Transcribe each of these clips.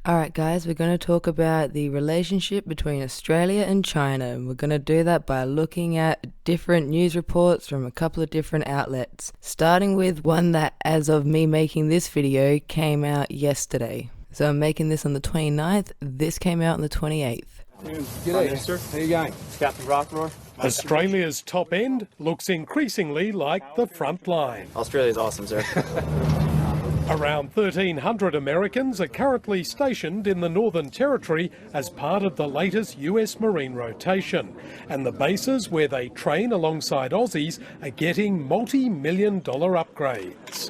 Alright guys, we're going to talk about the relationship between Australia and China, and we're going to do that by looking at different news reports from a couple of different outlets, starting with one that, as of me making this video, came out yesterday. So I'm making this on the 29th, this came out on the 28th. G'day, Minister. How you going? Captain Rothroar. Australia's top end looks increasingly like the front line. Australia's awesome, sir. Around 1,300 Americans are currently stationed in the Northern Territory as part of the latest US Marine rotation, and the bases where they train alongside Aussies are getting multi-million-dollar upgrades.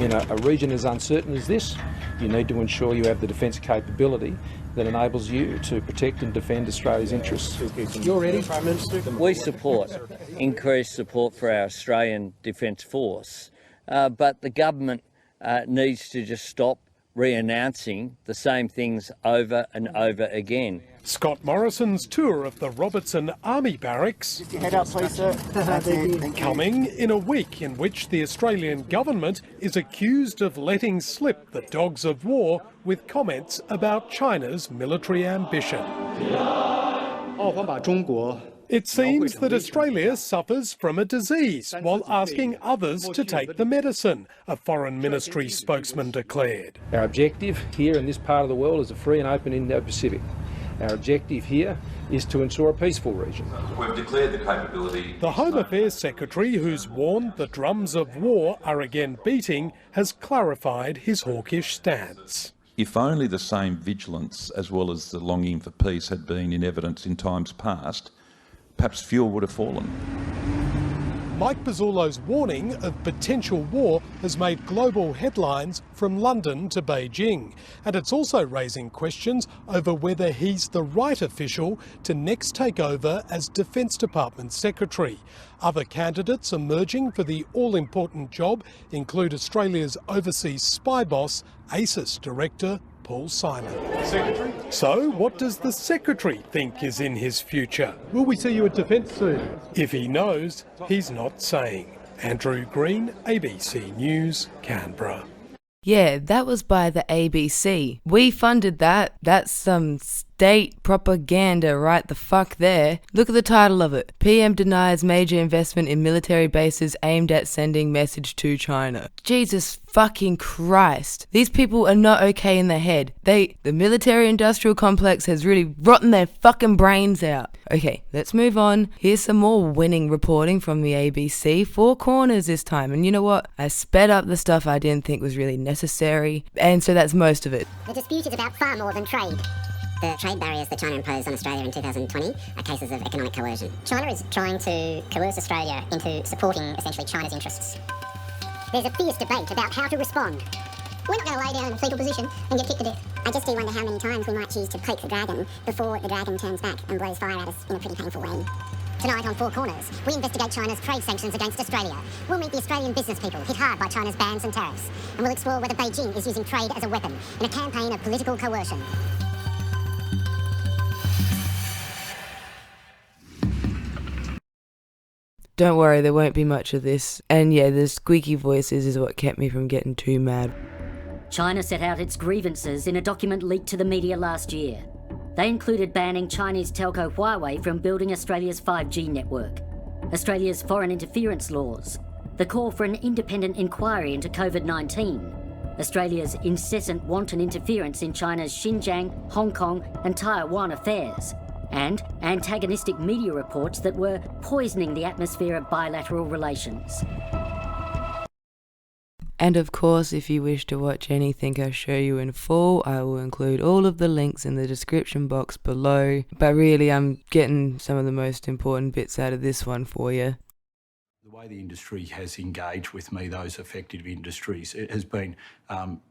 In a region as uncertain as this, you need to ensure you have the defence capability that enables you to protect and defend Australia's interests. You're ready, Prime Minister? We support increased support for our Australian Defence Force, but the government needs to just stop re-announcing the same things over and over again. Scott Morrison's tour of the Robertson Army Barracks Head up, please, sir. coming in a week in which the Australian government is accused of letting slip the dogs of war with comments about China's military ambition. It seems that Australia suffers from a disease while asking others to take the medicine, a Foreign Ministry spokesman declared. Our objective here in this part of the world is a free and open Indo-Pacific. Our objective here is to ensure a peaceful region. We've declared the capability. The Home Affairs Secretary, who's warned the drums of war are again beating, has clarified his hawkish stance. If only the same vigilance as well as the longing for peace had been in evidence in times past, perhaps fuel would have fallen. Mike Pezzullo's warning of potential war has made global headlines from London to Beijing, and it's also raising questions over whether he's the right official to next take over as Defence Department Secretary. Other candidates emerging for the all-important job include Australia's overseas spy boss, ACIS Director Paul Simon. Secretary? So, what does the Secretary think is in his future? Will we see you at Defence soon? If he knows, he's not saying. Andrew Green, ABC News, Canberra. Yeah, that was by the ABC. We funded that. That's some state propaganda right the fuck there. Look at the title of it. PM denies major investment in military bases aimed at sending message to China. Jesus fucking Christ. These people are not okay in their head. The military industrial complex has really rotten their fucking brains out. Okay, let's move on. Here's some more winning reporting from the ABC. 4 corners this time. And you know what? I sped up the stuff I didn't think was really necessary. And so that's most of it. The dispute is about far more than trade. The trade barriers that China imposed on Australia in 2020 are cases of economic coercion. China is trying to coerce Australia into supporting essentially China's interests. There's a fierce debate about how to respond. We're not going to lay down in a fetal position and get kicked to death. I just do wonder how many times we might choose to poke the dragon before the dragon turns back and blows fire at us in a pretty painful way. Tonight on 4 Corners, we investigate China's trade sanctions against Australia. We'll meet the Australian business people hit hard by China's bans and tariffs. And we'll explore whether Beijing is using trade as a weapon in a campaign of political coercion. Don't worry, there won't be much of this. And yeah, the squeaky voices is what kept me from getting too mad. China set out its grievances in a document leaked to the media last year. They included banning Chinese telco Huawei from building Australia's 5G network, Australia's foreign interference laws, the call for an independent inquiry into COVID-19, Australia's incessant wanton interference in China's Xinjiang, Hong Kong and Taiwan affairs, and antagonistic media reports that were poisoning the atmosphere of bilateral relations. And of course, if you wish to watch anything I show you in full, I will include all of the links in the description box below. But really, I'm getting some of the most important bits out of this one for you. The way the industry has engaged with me, those affected industries, it has been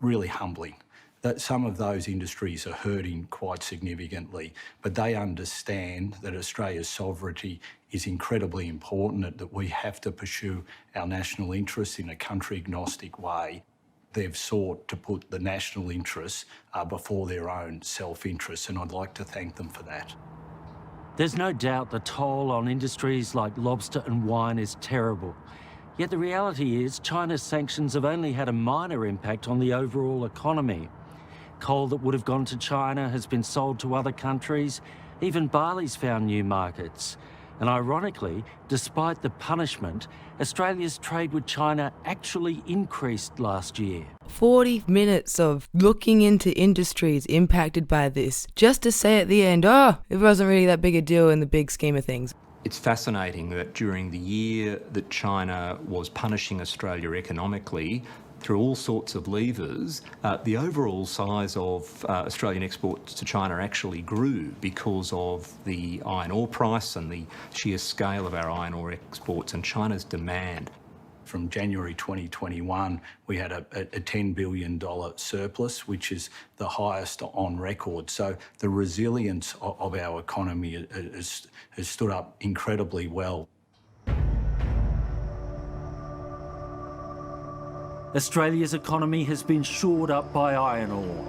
really humbling. That some of those industries are hurting quite significantly, but they understand that Australia's sovereignty is incredibly important, that we have to pursue our national interests in a country-agnostic way. They've sought to put the national interests before their own self-interests, and I'd like to thank them for that. There's no doubt the toll on industries like lobster and wine is terrible. Yet the reality is China's sanctions have only had a minor impact on the overall economy. Coal that would have gone to China has been sold to other countries. Even barley's found new markets. And ironically, despite the punishment, Australia's trade with China actually increased last year. 40 minutes of looking into industries impacted by this, just to say at the end, oh, it wasn't really that big a deal in the big scheme of things. It's fascinating that during the year that China was punishing Australia economically, through all sorts of levers, the overall size of Australian exports to China actually grew because of the iron ore price and the sheer scale of our iron ore exports and China's demand. From January 2021, we had a $10 billion surplus, which is the highest on record. So the resilience of our economy has stood up incredibly well. Australia's economy has been shored up by iron ore.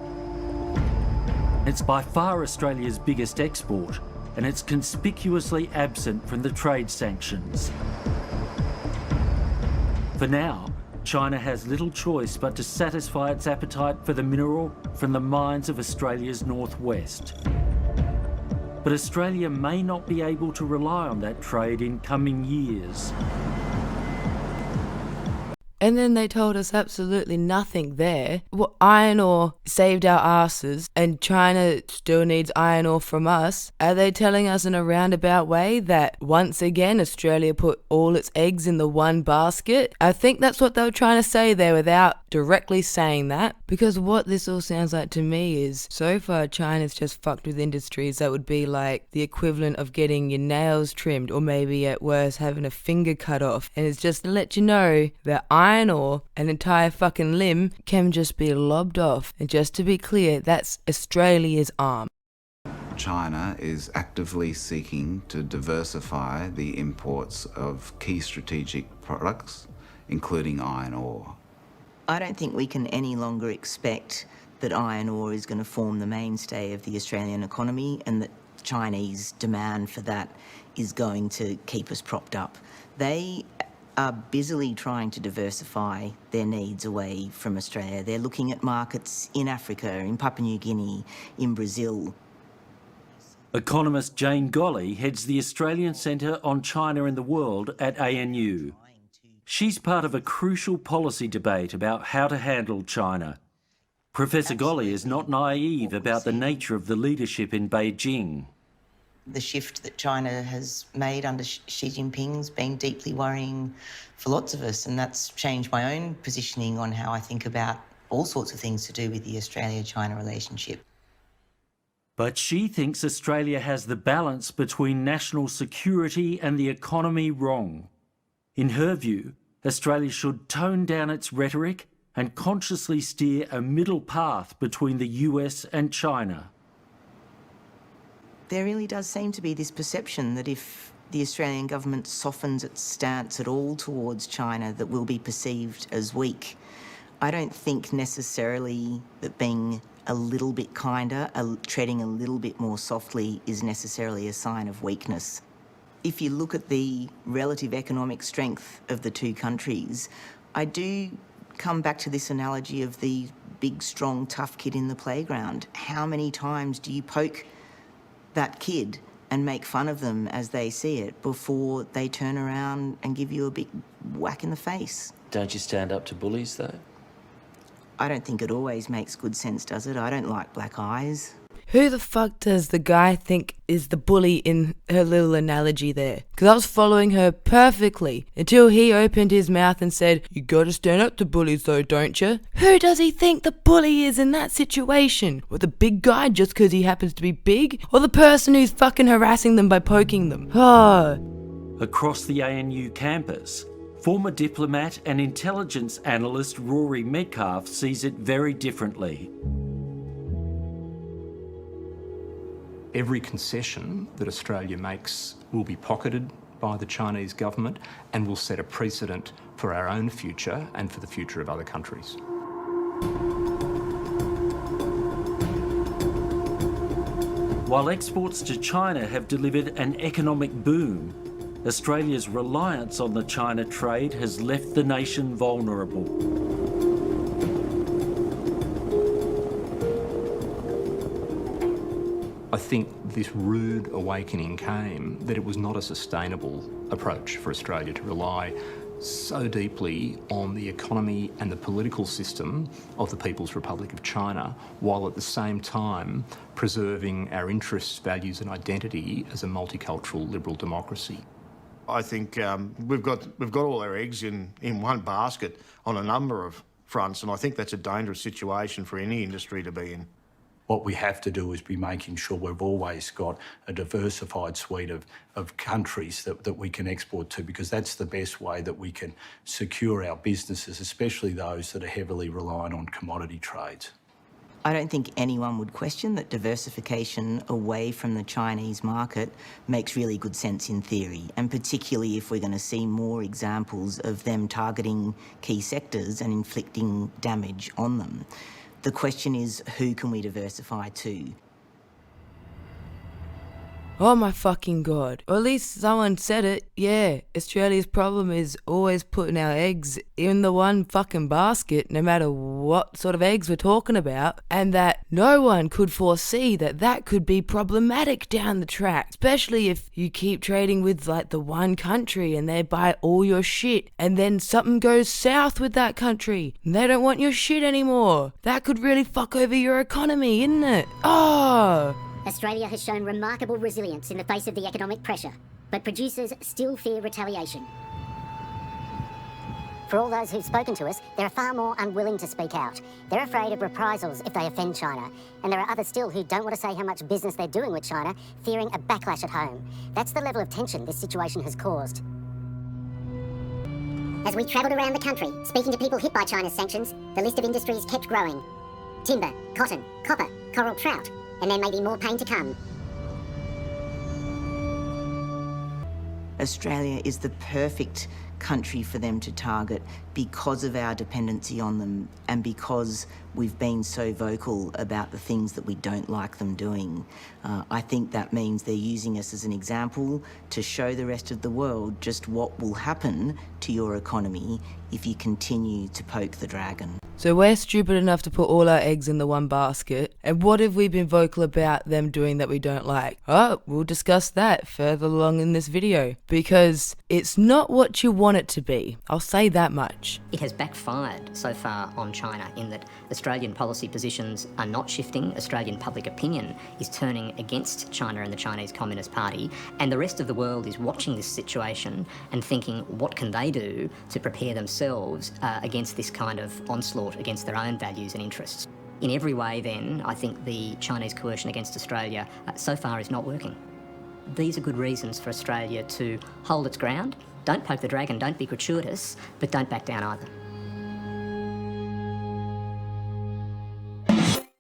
It's by far Australia's biggest export, and it's conspicuously absent from the trade sanctions. For now, China has little choice but to satisfy its appetite for the mineral from the mines of Australia's northwest. But Australia may not be able to rely on that trade in coming years. And then they told us absolutely nothing there. Well, iron ore saved our asses and China still needs iron ore from us. Are they telling us in a roundabout way that once again Australia put all its eggs in the one basket? I think that's what they were trying to say there without directly saying that. Because what this all sounds like to me is so far China's just fucked with industries that would be like the equivalent of getting your nails trimmed or maybe at worst having a finger cut off. And it's just to let you know that iron ore, an entire fucking limb, can just be lobbed off. And just to be clear, that's Australia's arm. China is actively seeking to diversify the imports of key strategic products, including iron ore. I don't think we can any longer expect that iron ore is going to form the mainstay of the Australian economy and that Chinese demand for that is going to keep us propped up. They are busily trying to diversify their needs away from Australia. They're looking at markets in Africa, in Papua New Guinea, in Brazil. Economist Jane Golly heads the Australian Centre on China and the World at ANU. She's part of a crucial policy debate about how to handle China. Professor Golly is not naive about the nature of the leadership in Beijing. The shift that China has made under Xi Jinping's been deeply worrying for lots of us, and that's changed my own positioning on how I think about all sorts of things to do with the Australia-China relationship. But she thinks Australia has the balance between national security and the economy wrong. In her view, Australia should tone down its rhetoric and consciously steer a middle path between the US and China. There really does seem to be this perception that if the Australian government softens its stance at all towards China, that we'll be perceived as weak. I don't think necessarily that being a little bit kinder, treading a little bit more softly is necessarily a sign of weakness. If you look at the relative economic strength of the two countries, I do come back to this analogy of the big, strong, tough kid in the playground. How many times do you poke that kid and make fun of them as they see it before they turn around and give you a big whack in the face? Don't you stand up to bullies, though? I don't think it always makes good sense, does it? I don't like black eyes. Who the fuck does the guy think is the bully in her little analogy there? Because I was following her perfectly until he opened his mouth and said, "You gotta stand up to bullies though, don't you?" Who does he think the bully is in that situation? Or the big guy just because he happens to be big? Or the person who's fucking harassing them by poking them? Across the ANU campus, former diplomat and intelligence analyst Rory Metcalf sees it very differently. Every concession that Australia makes will be pocketed by the Chinese government and will set a precedent for our own future and for the future of other countries. While exports to China have delivered an economic boom, Australia's reliance on the China trade has left the nation vulnerable. I think this rude awakening came that it was not a sustainable approach for Australia to rely so deeply on the economy and the political system of the People's Republic of China, while at the same time preserving our interests, values and identity as a multicultural liberal democracy. I think we've got all our eggs in one basket on a number of fronts, and I think that's a dangerous situation for any industry to be in. What we have to do is be making sure we've always got a diversified suite of countries that we can export to, because that's the best way that we can secure our businesses, especially those that are heavily reliant on commodity trades. I don't think anyone would question that diversification away from the Chinese market makes really good sense in theory, and particularly if we're going to see more examples of them targeting key sectors and inflicting damage on them. The question is, who can we diversify to? Oh my fucking god. Or at least someone said it. Yeah, Australia's problem is always putting our eggs in the one fucking basket, no matter what sort of eggs we're talking about, and that no one could foresee that that could be problematic down the track, especially if you keep trading with like the one country and they buy all your shit, and then something goes south with that country and they don't want your shit anymore. That could really fuck over your economy, isn't it? Oh! Australia has shown remarkable resilience in the face of the economic pressure, but producers still fear retaliation. For all those who've spoken to us, there are far more unwilling to speak out. They're afraid of reprisals if they offend China, and there are others still who don't want to say how much business they're doing with China, fearing a backlash at home. That's the level of tension this situation has caused. As we travelled around the country, speaking to people hit by China's sanctions, the list of industries kept growing. Timber, cotton, copper, coral trout, and there may be more pain to come. Australia is the perfect country for them to target because of our dependency on them and because we've been so vocal about the things that we don't like them doing. I think that means they're using us as an example to show the rest of the world just what will happen to your economy if you continue to poke the dragon. So we're stupid enough to put all our eggs in the one basket, and what have we been vocal about them doing that we don't like? Oh, we'll discuss that further along in this video, because it's not what you want it to be. I'll say that much. It has backfired so far on China in that Australian policy positions are not shifting, Australian public opinion is turning against China and the Chinese Communist Party, and the rest of the world is watching this situation and thinking, what can they do to prepare themselves against this kind of onslaught against their own values and interests. In every way then, I think the Chinese coercion against Australia so far is not working. These are good reasons for Australia to hold its ground. Don't poke the dragon, don't be gratuitous, but don't back down either.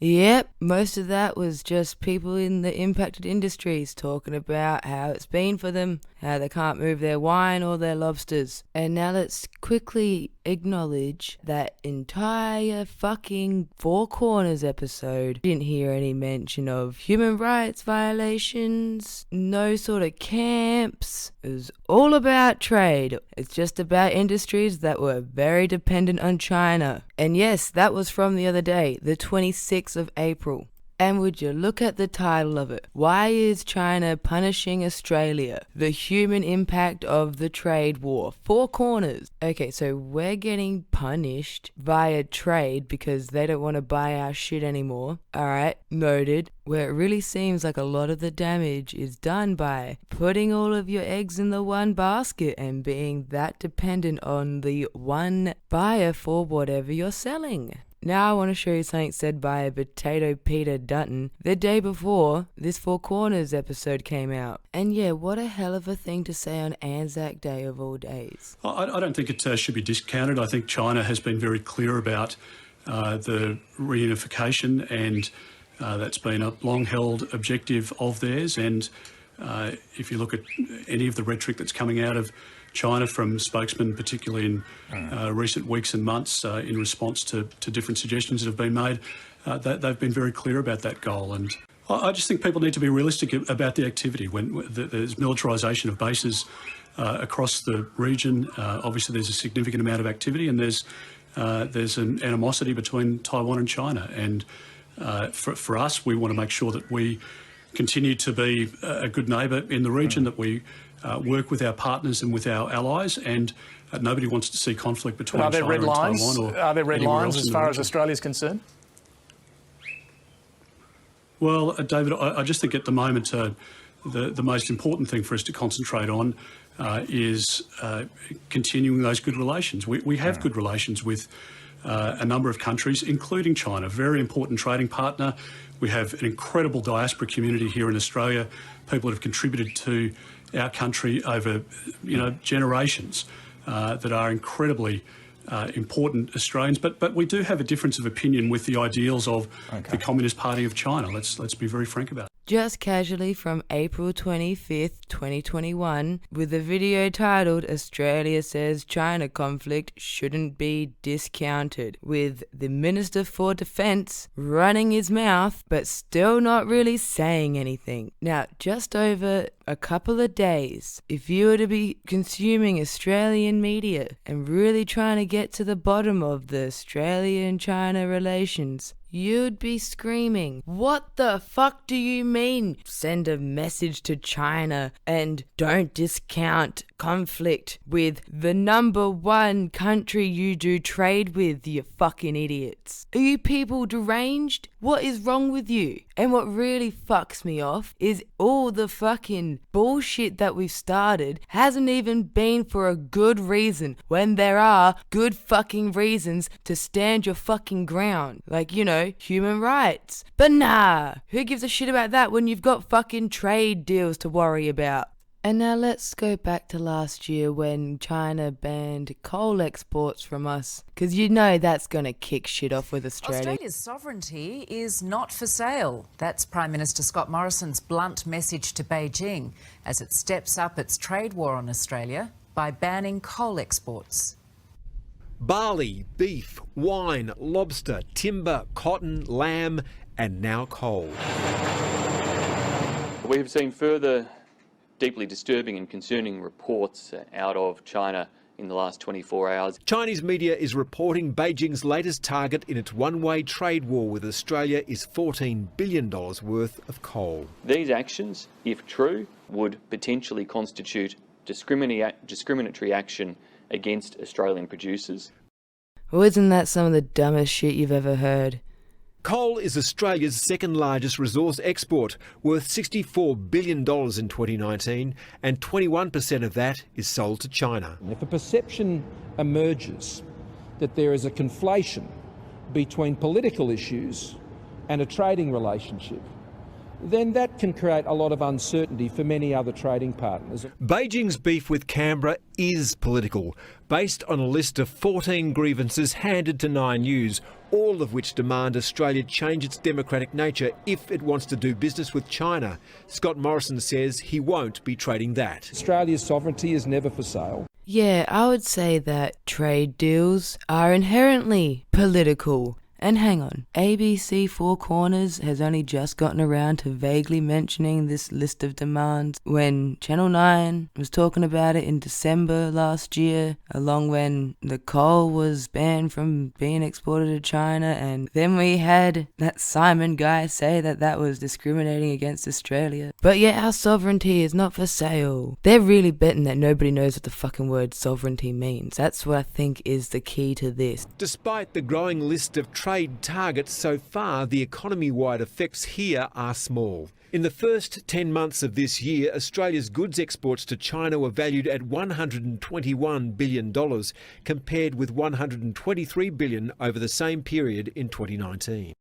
Yep, most of that was just people in the impacted industries talking about how it's been for them, how they can't move their wine or their lobsters. And now let's quickly acknowledge that entire fucking Four Corners episode. Didn't hear any mention of human rights violations, no sort of camps. It was all about trade. It's just about industries that were very dependent on China. And yes, that was from the other day, the 26th of April. And would you look at the title of it? Why is China punishing Australia? The human impact of the trade war. Four Corners. Okay, so we're getting punished via trade because they don't want to buy our shit anymore. Alright, noted. Where it really seems like a lot of the damage is done by putting all of your eggs in the one basket and being that dependent on the one buyer for whatever you're selling. Now I want to show you something said by Potato Peter Dutton the day before this Four Corners episode came out. And yeah, what a hell of a thing to say on Anzac Day of all days. I don't think it should be discounted. I think China has been very clear about the reunification, and that's been a long-held objective of theirs. And if you look at any of the rhetoric that's coming out of China from spokesmen, particularly in recent weeks and months in response to different suggestions that have been made, they've been very clear about that goal. And I just think people need to be realistic about the activity. When there's militarisation of bases across the region, obviously there's a significant amount of activity, and there's an animosity between Taiwan and China. And for us, we want to make sure that we continue to be a good neighbour in the region, that we work with our partners and with our allies, and nobody wants to see conflict between China and Taiwan or Are there red anywhere lines else as in the far as region. Australia is concerned? Well, David, I just think at the moment the most important thing for us to concentrate on is continuing those good relations. We have good relations with a number of countries, including China, very important trading partner. We have an incredible diaspora community here in Australia, people that have contributed to our country over generations that are incredibly important Australians, but we do have a difference of opinion with the ideals of the Communist Party of China. Let's be very frank about it. Just casually from April 25th, 2021, with a video titled Australia Says China Conflict Shouldn't Be Discounted, with the Minister for Defence running his mouth but still not really saying anything. Now, just over a couple of days, if you were to be consuming Australian media and really trying to get to the bottom of the Australia-China relations, you'd be screaming, what the fuck do you mean? Send a message to China and don't discount conflict with the number one country you do trade with, you fucking idiots. Are you people deranged? What is wrong with you? And what really fucks me off is all the fucking bullshit that we've started hasn't even been for a good reason, when there are good fucking reasons to stand your fucking ground. Like, human rights. But nah, who gives a shit about that when you've got fucking trade deals to worry about? And now let's go back to last year when China banned coal exports from us, because that's going to kick shit off with Australia. Australia's sovereignty is not for sale. That's Prime Minister Scott Morrison's blunt message to Beijing as it steps up its trade war on Australia by banning coal exports. Barley, beef, wine, lobster, timber, cotton, lamb, and now coal. We have seen further deeply disturbing and concerning reports out of China in the last 24 hours. Chinese media is reporting Beijing's latest target in its one-way trade war with Australia is $14 billion worth of coal. These actions, if true, would potentially constitute discriminatory action against Australian producers. Well, isn't that some of the dumbest shit you've ever heard? Coal is Australia's second largest resource export, worth $64 billion in 2019, and 21% of that is sold to China. If a perception emerges that there is a conflation between political issues and a trading relationship, then that can create a lot of uncertainty for many other trading partners. Beijing's beef with Canberra is political, based on a list of 14 grievances handed to 9 News, all of which demand Australia change its democratic nature if it wants to do business with China. Scott Morrison says he won't be trading that. Australia's sovereignty is never for sale. Yeah, I would say that trade deals are inherently political. And hang on, ABC Four Corners has only just gotten around to vaguely mentioning this list of demands when Channel 9 was talking about it in December last year, along when the coal was banned from being exported to China, and then we had that Simon guy say that that was discriminating against Australia. But yeah, our sovereignty is not for sale. They're really betting that nobody knows what the fucking word sovereignty means. That's what I think is the key to this. Despite the growing list of trade targets so far, the economy-wide effects here are small. In the first 10 months of this year, Australia's goods exports to China were valued at $121 billion, compared with $123 billion over the same period in 2019.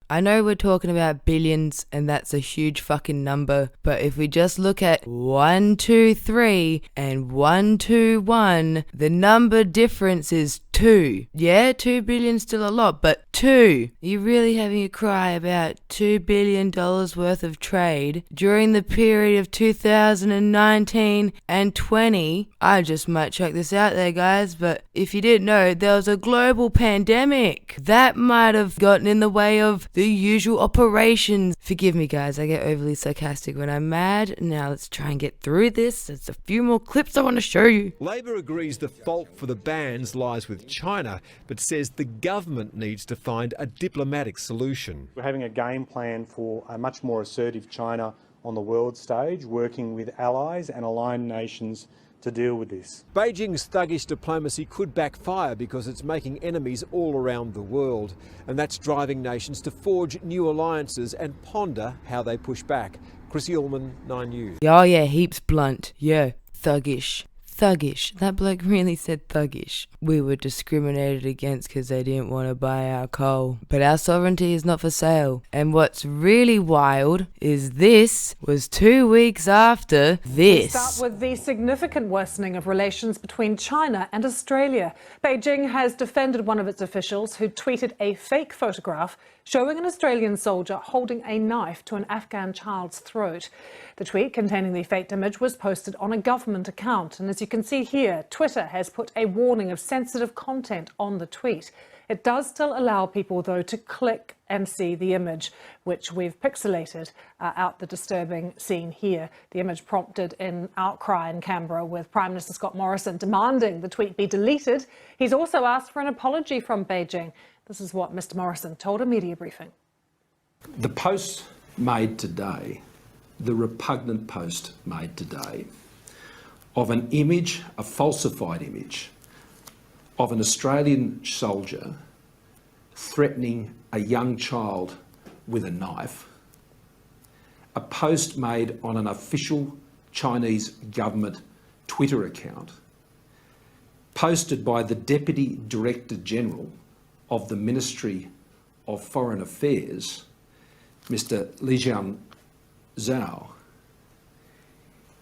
I know we're talking about billions and that's a huge fucking number, but if we just look at 123 and 121, the number difference is 2. Yeah, 2 billion still a lot, but 2. Are you really having a cry about $2 billion worth of trade during the period of 2019 and 20? I just might chuck this out there, guys, but if you didn't know, there was a global pandemic. That might have gotten in the way of the usual operations. Forgive me, guys, I get overly sarcastic when I'm mad. Now let's try and get through this. There's a few more clips I want to show you. Labor agrees the fault for the bans lies with China, but says the government needs to find a diplomatic solution. We're having a game plan for a much more assertive China on the world stage, working with allies and aligned nations to deal with this. Beijing's thuggish diplomacy could backfire because it's making enemies all around the world, and that's driving nations to forge new alliances and ponder how they push back. Chrissy Ullman, 9 News. Oh yeah, heaps blunt. Yeah, thuggish. Thuggish. That bloke really said thuggish. We were discriminated against because they didn't want to buy our coal. But our sovereignty is not for sale. And what's really wild is this was 2 weeks after this. We start with the significant worsening of relations between China and Australia. Beijing has defended one of its officials who tweeted a fake photograph showing an Australian soldier holding a knife to an Afghan child's throat. The tweet containing the faked image was posted on a government account, and as you can see here, Twitter has put a warning of sensitive content on the tweet. It does still allow people, though, to click and see the image, which we've pixelated out the disturbing scene here. The image prompted an outcry in Canberra, with Prime Minister Scott Morrison demanding the tweet be deleted. He's also asked for an apology from Beijing. This is what Mr. Morrison told a media briefing. The post made today, the repugnant post made today, of an image, a falsified image, of an Australian soldier threatening a young child with a knife, a post made on an official Chinese government Twitter account, posted by the Deputy Director General of the Ministry of Foreign Affairs, Mr. Lijian Zhao,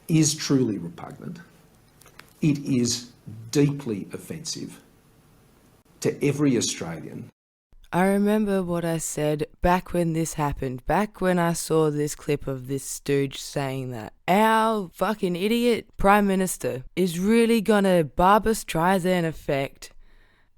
is truly repugnant. It is deeply offensive to every Australian. I remember what I said back when this happened, back when I saw this clip of this stooge saying that. Our fucking idiot Prime Minister is really gonna Barbra Streisand effect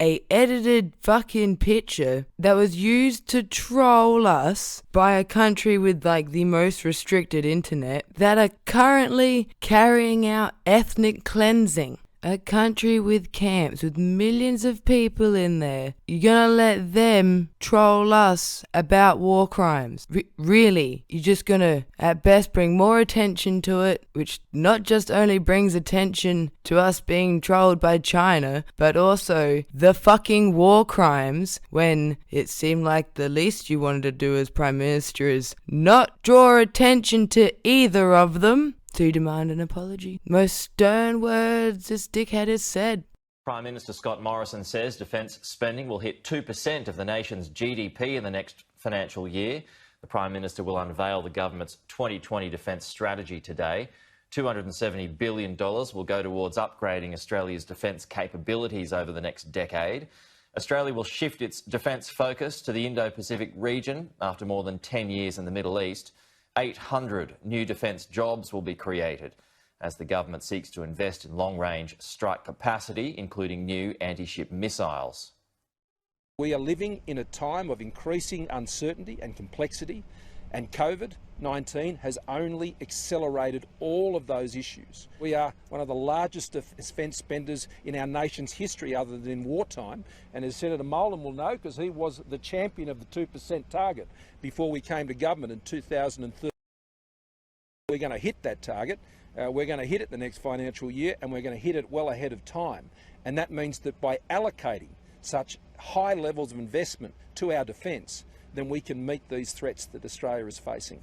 a edited fucking picture that was used to troll us by a country with like the most restricted internet that are currently carrying out ethnic cleansing. A country with camps with millions of people in there. You're gonna let them troll us about war crimes? Really? You're just gonna, at best, bring more attention to it, which not just only brings attention to us being trolled by China, but also the fucking war crimes, when it seemed like the least you wanted to do as Prime Minister is not draw attention to either of them, to demand an apology. Most stern words this dickhead has said. Prime Minister Scott Morrison says defence spending will hit 2% of the nation's GDP in the next financial year. The Prime Minister will unveil the government's 2020 defence strategy today. $270 billion will go towards upgrading Australia's defence capabilities over the next decade. Australia will shift its defence focus to the Indo-Pacific region after more than 10 years in the Middle East. 800 new defence jobs will be created as the government seeks to invest in long-range strike capacity, including new anti-ship missiles. We are living in a time of increasing uncertainty and complexity, and COVID-19 has only accelerated all of those issues. We are one of the largest defence spenders in our nation's history other than in wartime, and as Senator Molan will know, because he was the champion of the 2% target before we came to government in 2013. We're going to hit that target. We're going to hit it the next financial year, and we're going to hit it well ahead of time. And that means that by allocating such high levels of investment to our defence, then we can meet these threats that Australia is facing.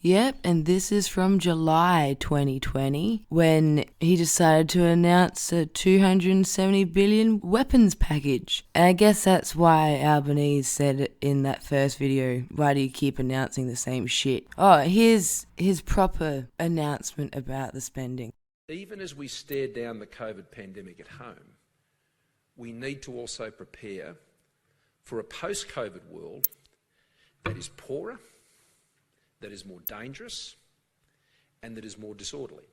Yep, and this is from July 2020, when he decided to announce a $270 billion weapons package. And I guess that's why Albanese said in that first video, why do you keep announcing the same shit? Oh, here's his proper announcement about the spending. Even as we stare down the COVID pandemic at home, we need to also prepare for a post-COVID world that is poorer, that is more dangerous, and that is more disorderly.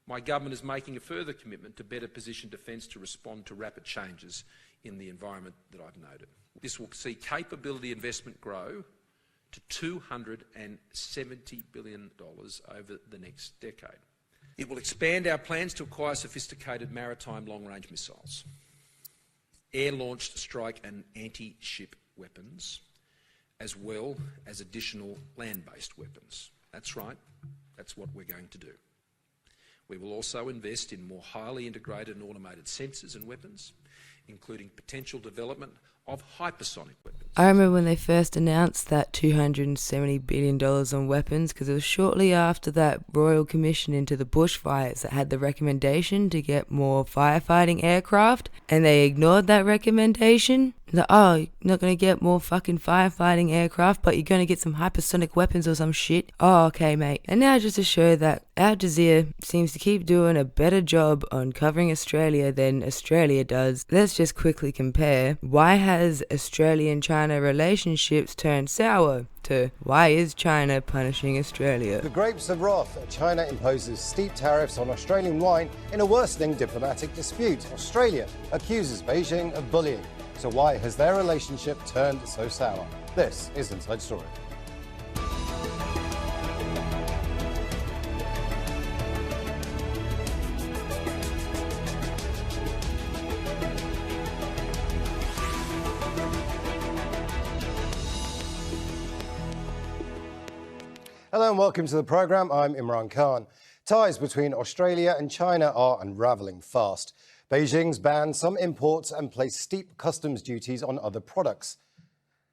My government is making a further commitment to better position defence to respond to rapid changes in the environment that I've noted. This will see capability investment grow to $270 billion over the next decade. It will expand our plans to acquire sophisticated maritime long-range missiles. air-launched strike and anti-ship weapons, as well as additional land-based weapons. That's right, that's what we're going to do. We will also invest in more highly integrated and automated sensors and weapons, including potential development of hypersonic weapons. I remember when they first announced that $270 billion on weapons, because it was shortly after that Royal Commission into the bushfires that had the recommendation to get more firefighting aircraft, and they ignored that recommendation. Like, oh, you're not going to get more fucking firefighting aircraft, but you're going to get some hypersonic weapons or some shit. Oh, okay, mate. And now just to show that Al Jazeera seems to keep doing a better job on covering Australia than Australia does, let's just quickly compare. Why has Australian-China relationships turned sour? To why is China punishing Australia? The grapes of wrath. China imposes steep tariffs on Australian wine in a worsening diplomatic dispute. Australia accuses Beijing of bullying. So why has their relationship turned so sour? This is Inside Story. Hello and welcome to the programme. I'm Imran Khan. Ties between Australia and China are unravelling fast. Beijing's banned some imports and placed steep customs duties on other products.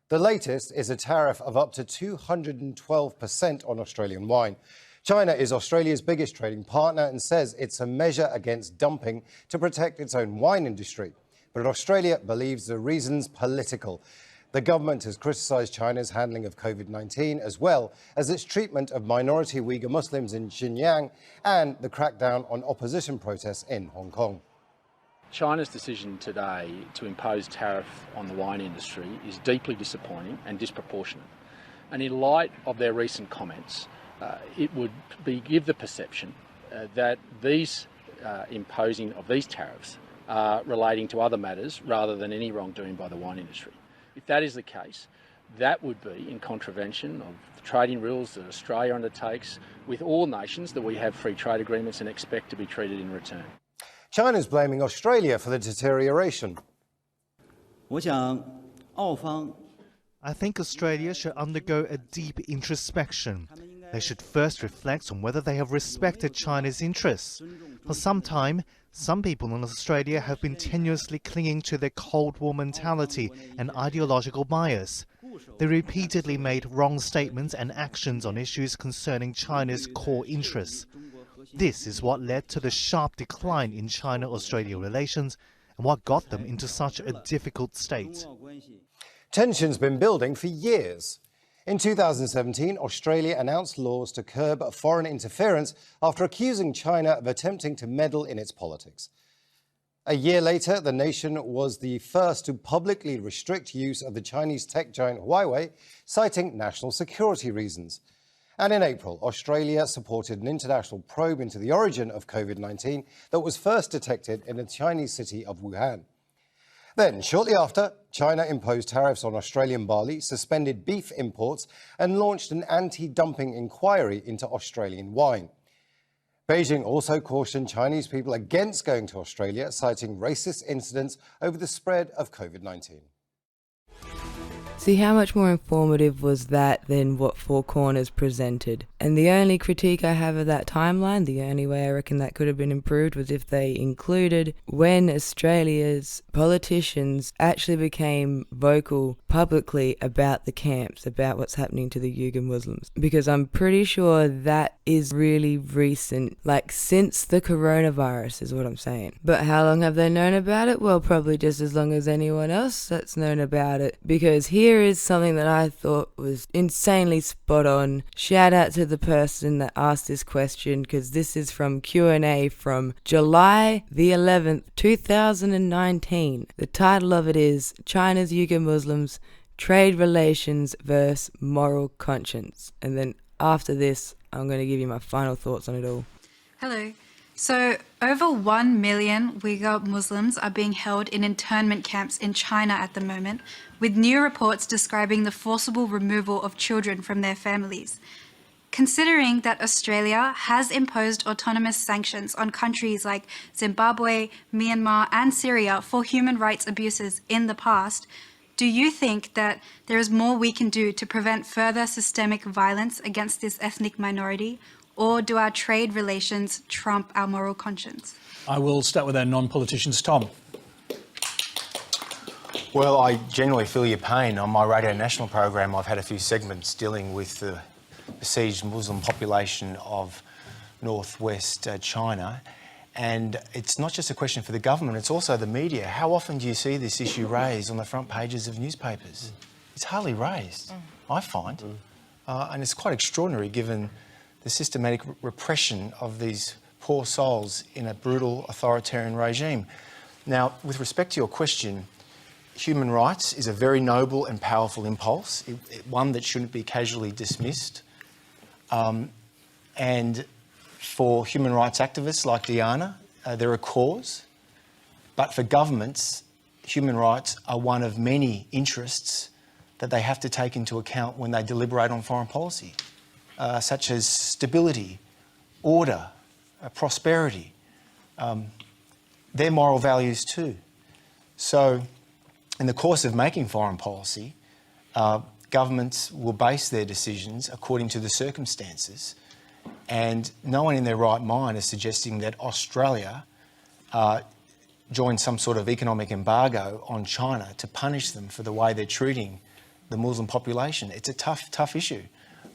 The latest is a tariff of up to 212% on Australian wine. China is Australia's biggest trading partner and says it's a measure against dumping to protect its own wine industry. But Australia believes the reason's political. The government has criticised China's handling of COVID-19 as well as its treatment of minority Uyghur Muslims in Xinjiang and the crackdown on opposition protests in Hong Kong. China's decision today to impose tariff on the wine industry is deeply disappointing and disproportionate. And in light of their recent comments, it would give the perception that these imposing of these tariffs are relating to other matters rather than any wrongdoing by the wine industry. If that is the case, that would be in contravention of the trading rules that Australia undertakes with all nations that we have free trade agreements and expect to be treated in return. China's blaming Australia for the deterioration. I think Australia should undergo a deep introspection. They should first reflect on whether they have respected China's interests. For some time, some people in Australia have been tenuously clinging to their Cold War mentality and ideological bias. They repeatedly made wrong statements and actions on issues concerning China's core interests. This is what led to the sharp decline in China-Australia relations and what got them into such a difficult state. Tension's been building for years. In 2017, Australia announced laws to curb foreign interference after accusing China of attempting to meddle in its politics. A year later, the nation was the first to publicly restrict use of the Chinese tech giant Huawei, citing national security reasons. And in April, Australia supported an international probe into the origin of COVID-19 that was first detected in the Chinese city of Wuhan. Then, shortly after, China imposed tariffs on Australian barley, suspended beef imports, and launched an anti-dumping inquiry into Australian wine. Beijing also cautioned Chinese people against going to Australia, citing racist incidents over the spread of COVID-19. See, how much more informative was that than what Four Corners presented? And the only critique I have of that timeline, the only way I reckon that could have been improved, was if they included when Australia's politicians actually became vocal publicly about the camps, about what's happening to the Uyghur Muslims. Because I'm pretty sure that is really recent, like since the coronavirus is what I'm saying. But how long have they known about it? Well, probably just as long as anyone else that's known about it. Because here is something that I thought was insanely spot on. Shout out to the person that asked this question, because this is from Q&A from July the 11th, 2019. The title of it is China's Uyghur Muslims, Trade Relations versus Moral Conscience. And then after this, I'm going to give you my final thoughts on it all. Hello. So, over 1 million Uyghur Muslims are being held in internment camps in China at the moment, with new reports describing the forcible removal of children from their families. considering that Australia has imposed autonomous sanctions on countries like Zimbabwe, Myanmar and Syria for human rights abuses in the past, do you think that there is more we can do to prevent further systemic violence against this ethnic minority, or do our trade relations trump our moral conscience? I will start with our non-politicians. Tom. Well, I generally feel your pain. On my Radio National program, I've had a few segments dealing with the besieged Muslim population of northwest China. And it's not just a question for the government, it's also the media. How often do you see this issue raised on the front pages of newspapers? It's hardly raised, I find. And it's quite extraordinary given the systematic repression of these poor souls in a brutal authoritarian regime. Now, with respect to your question, human rights is a very noble and powerful impulse, one that shouldn't be casually dismissed. And for human rights activists like Diana, they're a cause. But for governments, human rights are one of many interests that they have to take into account when they deliberate on foreign policy, such as stability, order, prosperity. They're moral values too. So in the course of making foreign policy, governments will base their decisions according to the circumstances, and no one in their right mind is suggesting that Australia join some sort of economic embargo on China to punish them for the way they're treating the Muslim population. It's a tough issue.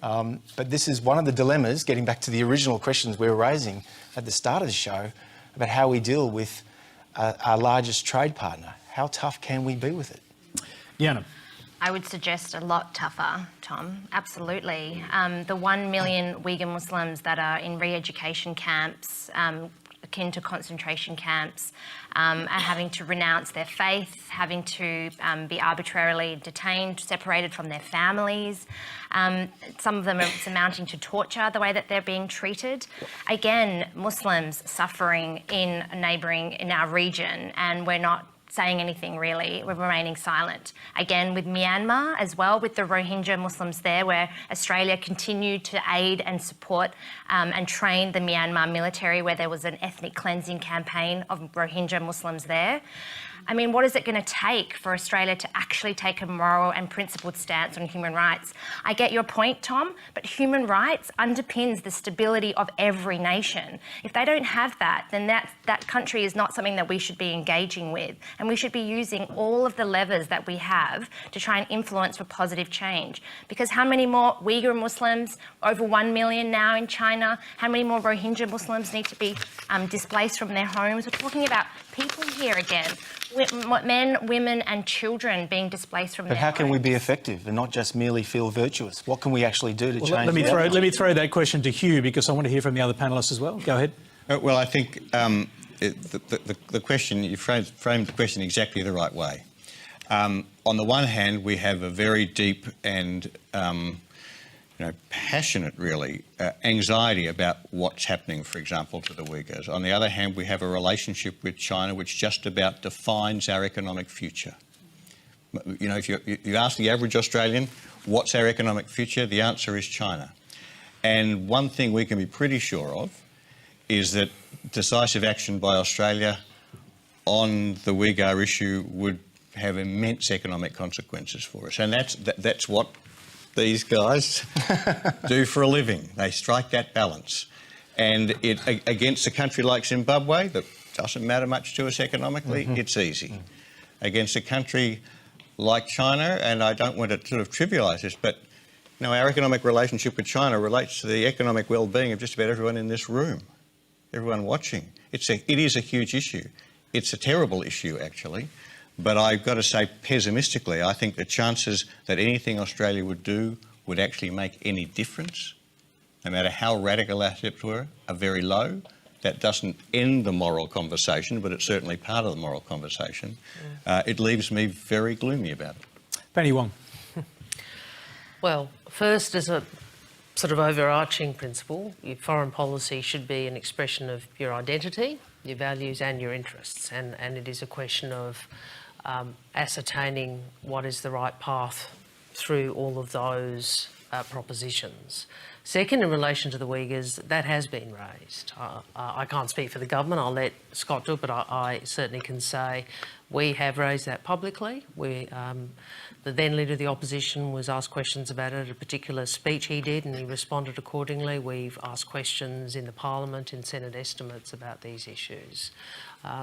But this is one of the dilemmas, getting back to the original questions we were raising at the start of the show, about how we deal with our largest trade partner. How tough can we be with it? Yana. I would suggest a lot tougher, Tom, absolutely. The 1 million Uyghur Muslims that are in re-education camps, akin to concentration camps, are having to renounce their faith, having to be arbitrarily detained, separated from their families. Some of them are amounting to torture, the way that they're being treated. Again, Muslims suffering in our region, and we're not saying anything really, we're remaining silent. Again, with Myanmar as well, with the Rohingya Muslims there, where Australia continued to aid and support and train the Myanmar military, where there was an ethnic cleansing campaign of Rohingya Muslims there. I mean, what is it going to take for Australia to actually take a moral and principled stance on human rights? I get your point, Tom, but human rights underpins the stability of every nation. If they don't have that, then that country is not something that we should be engaging with, and we should be using all of the levers that we have to try and influence for positive change. Because how many more Uyghur Muslims, over 1 million now in China, how many more Rohingya Muslims need to be displaced from their homes? We're talking about people here again. Men, women and children being displaced from their homes. But how can we be effective and not just merely feel virtuous? What can we actually do to change Let me throw that question to Hugh, because I want to hear from the other panellists as well. Go ahead. Well, I think the question, you framed the question exactly the right way. On the one hand, we have a very deep and passionate, really, anxiety about what's happening, for example, to the Uyghurs. On the other hand, we have a relationship with China which just about defines our economic future. You know, if you ask the average Australian, what's our economic future? The answer is China. And one thing we can be pretty sure of is that decisive action by Australia on the Uyghur issue would have immense economic consequences for us. And that's what these guys do for a living. They strike that balance. And against a country like Zimbabwe, that doesn't matter much to us economically, it's easy. Against a country like China, and I don't want to sort of trivialise this, but our economic relationship with China relates to the economic well-being of just about everyone in this room, everyone watching. It is a huge issue. It's a terrible issue, actually. But I've got to say, pessimistically, I think the chances that anything Australia would do would actually make any difference, no matter how radical our steps were, are very low. That doesn't end the moral conversation, but it's certainly part of the moral conversation. It leaves me very gloomy about it. Penny Wong. Well, first, as a sort of overarching principle, your foreign policy should be an expression of your identity, your values and your interests, and it is a question of ascertaining what is the right path through all of those propositions. Second, in relation to the Uyghurs, that has been raised. I can't speak for the government, I'll let Scott do it, but I certainly can say we have raised that publicly. The then Leader of the Opposition was asked questions about it at a particular speech he did, and he responded accordingly. We've asked questions in the Parliament, in Senate estimates about these issues,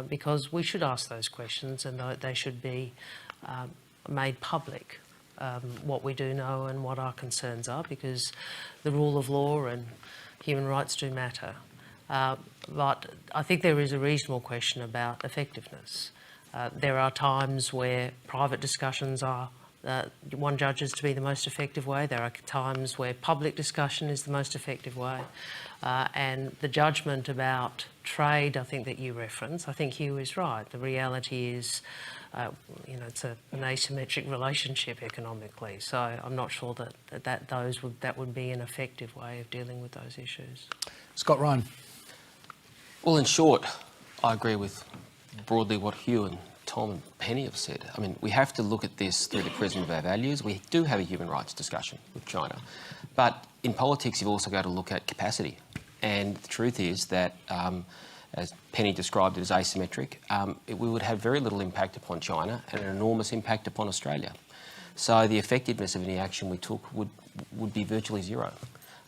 because we should ask those questions and they should be made public. What we do know and what our concerns are, because the rule of law and human rights do matter. But I think there is a reasonable question about effectiveness. There are times where private discussions are one judges to be the most effective way. There are times where public discussion is the most effective way. And the judgment about trade, I think that you reference, I think Hugh is right. The reality is, it's an asymmetric relationship economically. So I'm not sure that would be an effective way of dealing with those issues. Scott Ryan. Well, in short, I agree with broadly what Hugh and Tom and Penny have said. I mean, we have to look at this through the prism of our values. We do have a human rights discussion with China. But in politics, you've also got to look at capacity. And the truth is that, as Penny described it as asymmetric, we would have very little impact upon China and an enormous impact upon Australia. So the effectiveness of any action we took would be virtually zero.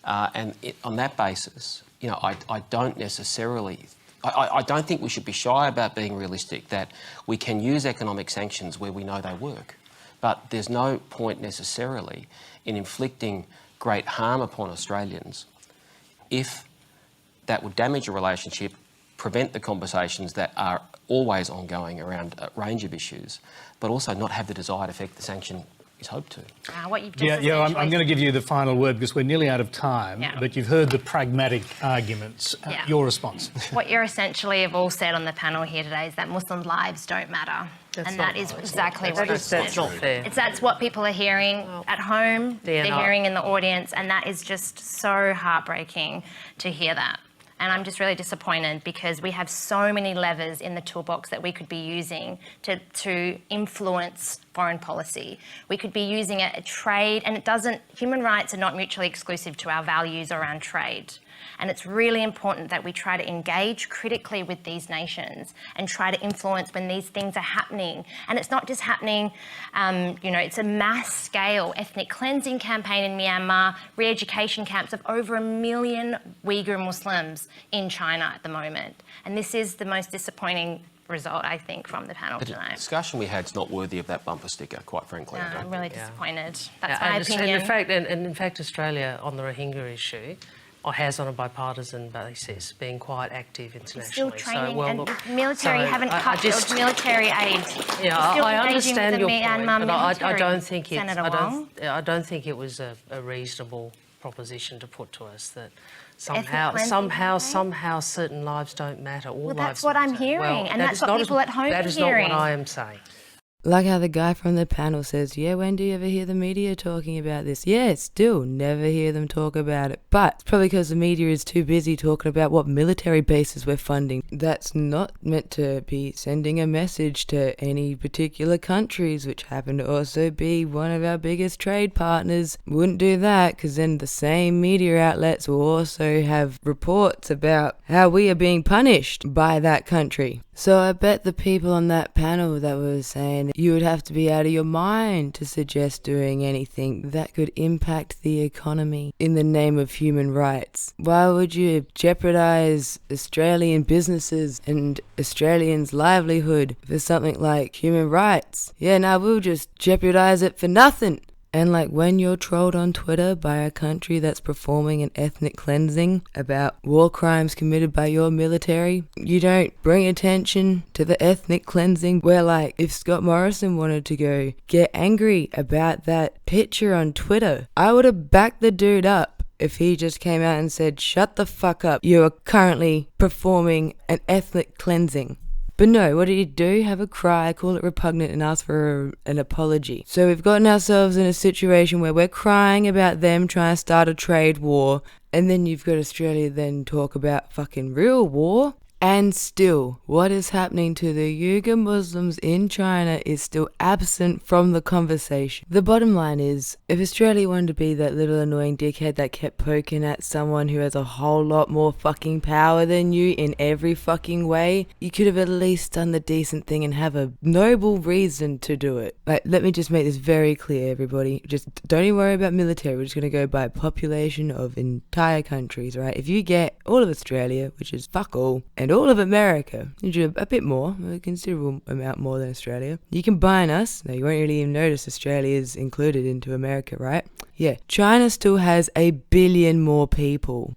On that basis, I don't necessarily... I don't think we should be shy about being realistic, that we can use economic sanctions where we know they work. But there's no point necessarily in inflicting great harm upon Australians if that would damage a relationship, prevent the conversations that are always ongoing around a range of issues, but also not have the desired effect the sanction is hoped to. What you've just I'm going to give you the final word because we're nearly out of time, but you've heard the pragmatic arguments. Your response? What you essentially have all said on the panel here today is that Muslim lives don't matter. And that is exactly what you said. That's not fair. That's what people are hearing at home, they're hearing in the audience, and that is just so heartbreaking to hear that. And I'm just really disappointed because we have so many levers in the toolbox that we could be using to influence foreign policy. We could be using it at trade, and human rights are not mutually exclusive to our values around trade. And it's really important that we try to engage critically with these nations and try to influence when these things are happening. And it's not just happening, it's a mass scale ethnic cleansing campaign in Myanmar, re-education camps of over 1 million Uyghur Muslims in China at the moment. And this is the most disappointing result, I think, from the panel tonight. The discussion we had is not worthy of that bumper sticker, quite frankly. No, I'm really disappointed. That's my opinion. And in fact, Australia, on the Rohingya issue, has on a bipartisan basis been quite active internationally. Still training, and the military haven't cut military aid. Yeah, I understand your point, but I don't think it was a reasonable proposition to put to us that somehow certain lives don't matter. All that's what I'm hearing, and that's what people at home are hearing. That is not what I am saying. Like how the guy from the panel says, when do you ever hear the media talking about this? Still never hear them talk about it. But it's probably because the media is too busy talking about what military bases we're funding. That's not meant to be sending a message to any particular countries, which happen to also be one of our biggest trade partners. Wouldn't do that, because then the same media outlets will also have reports about how we are being punished by that country. So I bet the people on that panel that were saying you would have to be out of your mind to suggest doing anything that could impact the economy in the name of human rights. Why would you jeopardize Australian businesses and Australians' livelihood for something like human rights? We'll just jeopardize it for nothing. And when you're trolled on Twitter by a country that's performing an ethnic cleansing about war crimes committed by your military, you don't bring attention to the ethnic cleansing where if Scott Morrison wanted to go get angry about that picture on Twitter, I would have backed the dude up if he just came out and said, shut the fuck up, you are currently performing an ethnic cleansing. But no, what did he do? Have a cry, call it repugnant, and ask for an apology. So we've gotten ourselves in a situation where we're crying about them trying to start a trade war, and then you've got Australia then talk about fucking real war. And still, what is happening to the Uyghur Muslims in China is still absent from the conversation. The bottom line is, if Australia wanted to be that little annoying dickhead that kept poking at someone who has a whole lot more fucking power than you in every fucking way, you could have at least done the decent thing and have a noble reason to do it. Like, let me just make this very clear, everybody. Just don't even worry about military. We're just going to go by population of entire countries, right? If you get all of Australia, which is fuck all, and all of America, a bit more, a considerable amount more than Australia, you combine us. Now, you won't really even notice Australia is included into America, right? Yeah, China still has 1 billion more people.